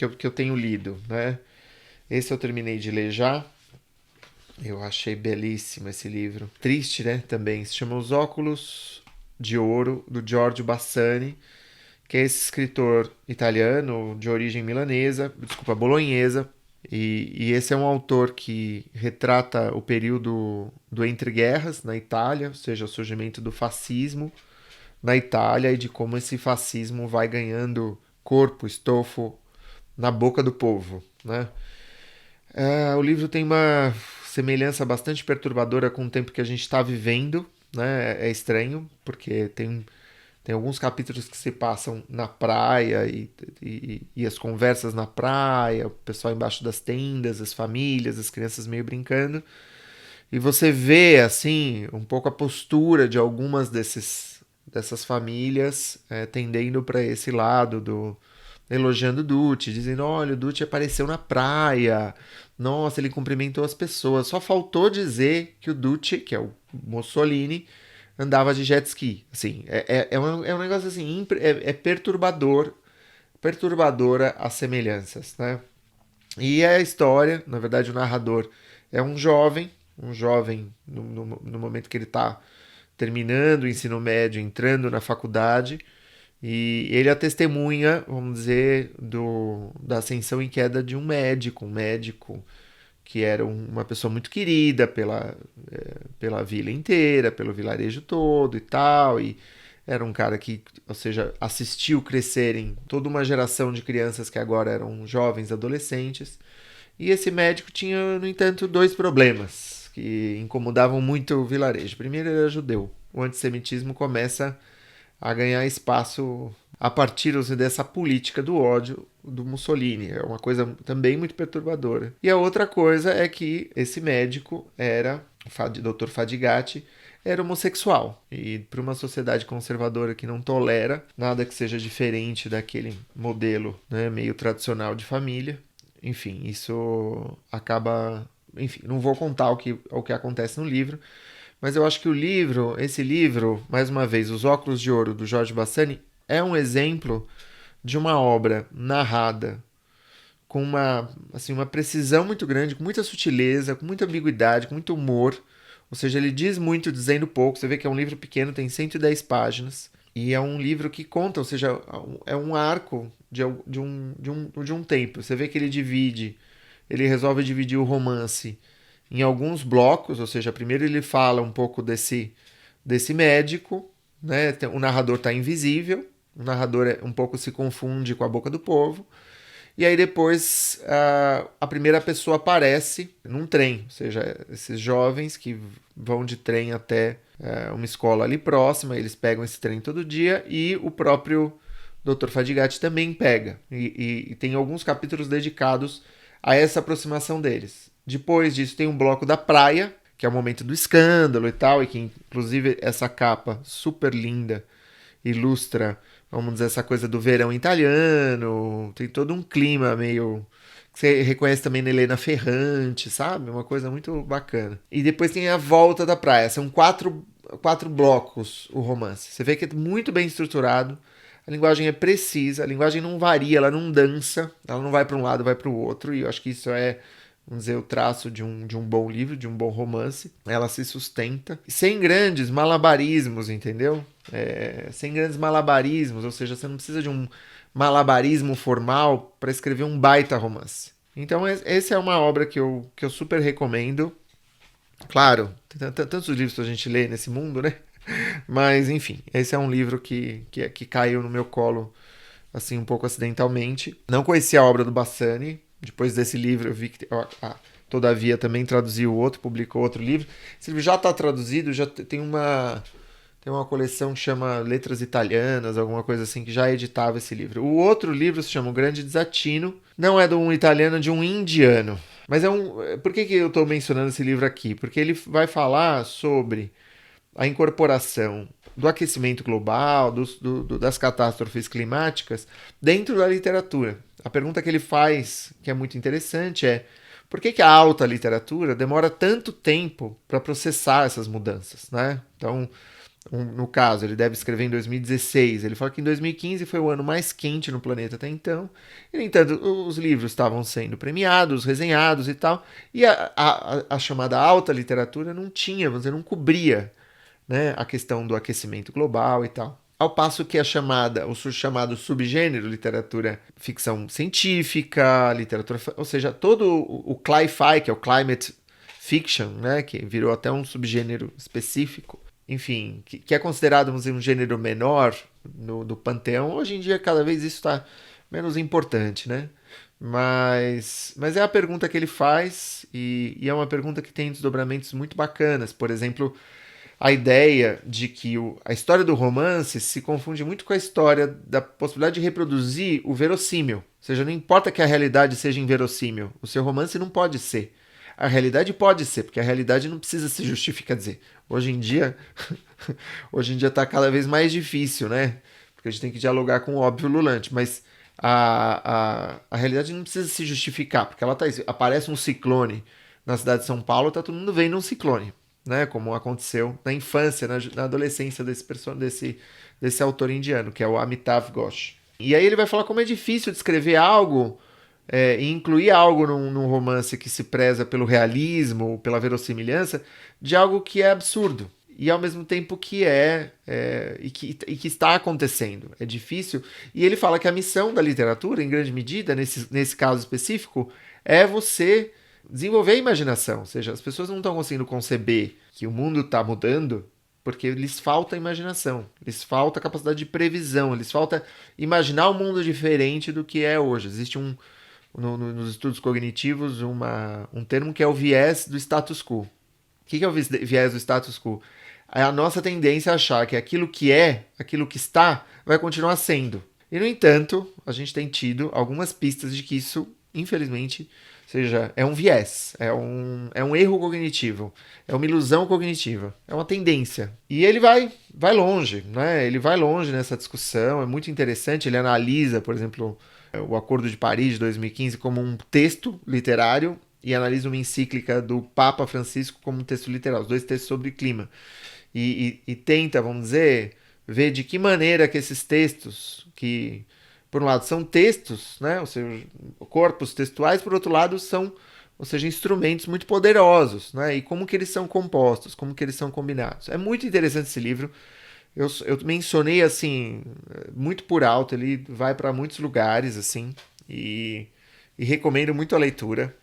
que eu tenho lido, né? Esse eu terminei de ler já. Eu achei belíssimo esse livro. Triste, né? Também. Se chama Os Óculos de Ouro, do Giorgio Bassani, que é esse escritor italiano de origem milanesa, desculpa, bolonhesa. E esse é um autor que retrata o período do entreguerras na Itália, ou seja, o surgimento do fascismo na Itália e de como esse fascismo vai ganhando corpo, estofo na boca do povo, né? O livro tem uma semelhança bastante perturbadora com o tempo que a gente está vivendo, né? É estranho, porque tem alguns capítulos que se passam na praia e as conversas na praia, o pessoal embaixo das tendas, as famílias, as crianças meio brincando. E você vê, assim, um pouco a postura de algumas dessas famílias tendendo para esse lado do elogiando o Dutti, dizendo: olha, o Dutti apareceu na praia, nossa, ele cumprimentou as pessoas. Só faltou dizer que o Dutti, que é o Mussolini, andava de jet ski. Assim, é um negócio assim, é perturbador, perturbadora as semelhanças, né? E é a história, na verdade, o narrador é um jovem no momento que ele está terminando o ensino médio, entrando na faculdade, e ele é a testemunha, vamos dizer, da ascensão e queda de um médico que era uma pessoa muito querida pela vila inteira, pelo vilarejo todo e tal, e era um cara que, ou seja, assistiu crescerem toda uma geração de crianças que agora eram jovens, adolescentes. E esse médico tinha, no entanto, dois problemas que incomodavam muito o vilarejo. Primeiro, ele era judeu. O antissemitismo começa a ganhar espaço a partir dessa política do ódio do Mussolini. É uma coisa também muito perturbadora. E a outra coisa é que esse médico era, o Dr. Fadigati, era homossexual. E para uma sociedade conservadora que não tolera nada que seja diferente daquele modelo, né, meio tradicional de família, enfim, isso acaba. Enfim, não vou contar o que acontece no livro, mas eu acho que esse livro, mais uma vez, Os Óculos de Ouro, do Jorge Bassani, é um exemplo de uma obra narrada com uma precisão muito grande, com muita sutileza, com muita ambiguidade, com muito humor. Ou seja, ele diz muito dizendo pouco. Você vê que é um livro pequeno, tem 110 páginas. E é um livro que conta, ou seja, é um arco de um tempo. Você vê que ele resolve dividir o romance em alguns blocos, ou seja, primeiro ele fala um pouco desse médico, né? O narrador está invisível, o narrador um pouco se confunde com a boca do povo, e aí depois a primeira pessoa aparece num trem, ou seja, esses jovens que vão de trem até uma escola ali próxima, eles pegam esse trem todo dia e o próprio Dr. Fadigati também pega. E tem alguns capítulos dedicados a essa aproximação deles. Depois disso tem um bloco da praia, que é o momento do escândalo e tal, e que inclusive essa capa super linda ilustra, vamos dizer, essa coisa do verão italiano, tem todo um clima meio que você reconhece também na Helena Ferrante, sabe? Uma coisa muito bacana. E depois tem a volta da praia, são quatro blocos o romance. Você vê que é muito bem estruturado, a linguagem é precisa, a linguagem não varia, ela não dança, ela não vai para um lado, vai para o outro, e eu acho que isso é, vamos dizer, o traço de um bom livro, de um bom romance. Ela se sustenta, sem grandes malabarismos, entendeu? Sem grandes malabarismos, ou seja, você não precisa de um malabarismo formal para escrever um baita romance. Então, essa é uma obra que eu super recomendo. Claro, tem tantos livros que a gente lê nesse mundo, né? Mas, enfim, esse é um livro que caiu no meu colo, assim, um pouco acidentalmente. Não conhecia a obra do Bassani. Depois desse livro, eu vi que Todavia também traduziu outro, publicou outro livro. Esse livro já está traduzido, já tem uma coleção que chama Letras Italianas, alguma coisa assim, que já editava esse livro. O outro livro se chama O Grande Desatino. Não é de um italiano, é de um indiano. Mas é um. Por que eu estou mencionando esse livro aqui? Porque ele vai falar sobre a incorporação do aquecimento global, das catástrofes climáticas dentro da literatura. A pergunta que ele faz, que é muito interessante, é: por que a alta literatura demora tanto tempo para processar essas mudanças, né? Então, No caso, ele deve escrever em 2016. Ele fala que em 2015 foi o ano mais quente no planeta até então. E, no entanto, os livros estavam sendo premiados, resenhados e tal. E a chamada alta literatura não tinha, vamos dizer, não cobria, né, a questão do aquecimento global e tal. Ao passo que o chamado subgênero, literatura ficção científica, literatura, ou seja, todo o cli-fi, que é o climate fiction, né, que virou até um subgênero específico, enfim, que é considerado, vamos dizer, um gênero menor do panteão, hoje em dia cada vez isso está menos importante, né? Mas é a pergunta que ele faz e é uma pergunta que tem desdobramentos muito bacanas. Por exemplo, a ideia de que a história do romance se confunde muito com a história da possibilidade de reproduzir o verossímil. Ou seja, não importa que a realidade seja inverossímil, o seu romance não pode ser. A realidade pode ser, porque a realidade não precisa se justificar. Dizer, hoje em dia, hoje em dia está cada vez mais difícil, né? Porque a gente tem que dialogar com o óbvio lulante, mas a realidade não precisa se justificar, porque ela tá, aparece um ciclone na cidade de São Paulo, tá todo mundo vendo um ciclone, né? Como aconteceu na infância, na adolescência desse autor indiano, que é o Amitav Ghosh. E aí ele vai falar como é difícil descrever algo e incluir algo num romance que se preza pelo realismo, pela verossimilhança, de algo que é absurdo. E ao mesmo tempo que e que está acontecendo. É difícil. E ele fala que a missão da literatura, em grande medida, nesse caso específico, é você desenvolver a imaginação. Ou seja, as pessoas não estão conseguindo conceber que o mundo está mudando porque lhes falta imaginação, lhes falta capacidade de previsão, lhes falta imaginar um mundo diferente do que é hoje. Existe nos estudos cognitivos um termo que é o viés do status quo. O que é o viés do status quo? É a nossa tendência a achar que aquilo que está, vai continuar sendo. E, no entanto, a gente tem tido algumas pistas de que isso, infelizmente, seja, é um viés, é um erro cognitivo, é uma ilusão cognitiva, é uma tendência. E ele vai longe, né? Ele vai longe nessa discussão, é muito interessante, ele analisa, por exemplo, o Acordo de Paris de 2015 como um texto literário e analisa uma encíclica do Papa Francisco como um texto literal, os dois textos sobre clima. E tenta, vamos dizer, ver de que maneira que esses textos, que por um lado são textos, né, ou seja, corpos textuais, por outro lado são, ou seja, instrumentos muito poderosos, né, e como que eles são compostos, como que eles são combinados. É muito interessante esse livro. Eu mencionei assim, muito por alto, ele vai para muitos lugares assim, e recomendo muito a leitura.